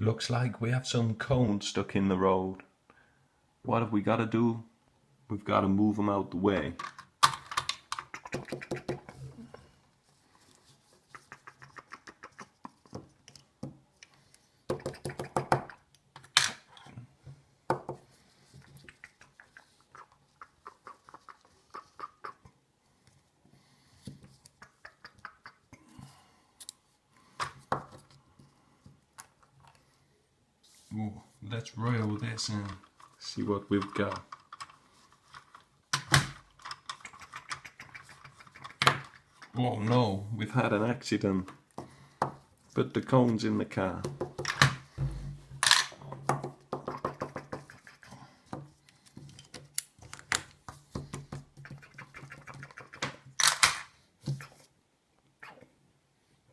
Looks like we have some cones stuck in the road. What have we got to do? We've got to move them out the way. Ooh, let's roll this and see what we've got. Oh no, we've had an accident. Put the cones in the car.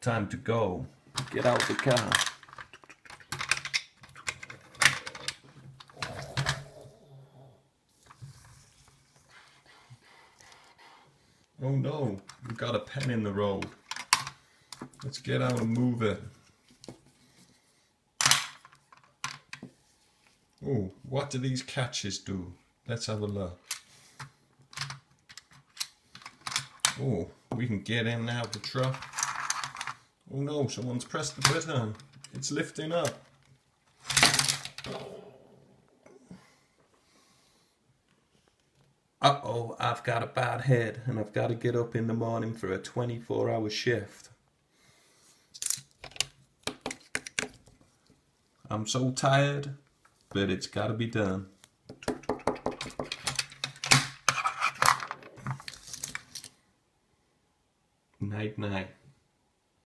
Time to go. Get out the car. Oh no, we've got a pen in the road. Let's get out and move it. Oh, what do these catches do? Let's have a look. Oh, we can get in now the truck. Oh no, someone's pressed the button. It's lifting up. Uh-oh, I've got a bad head and I've got to get up in the morning for a 24-hour shift. I'm so tired, but it's got to be done. Night night.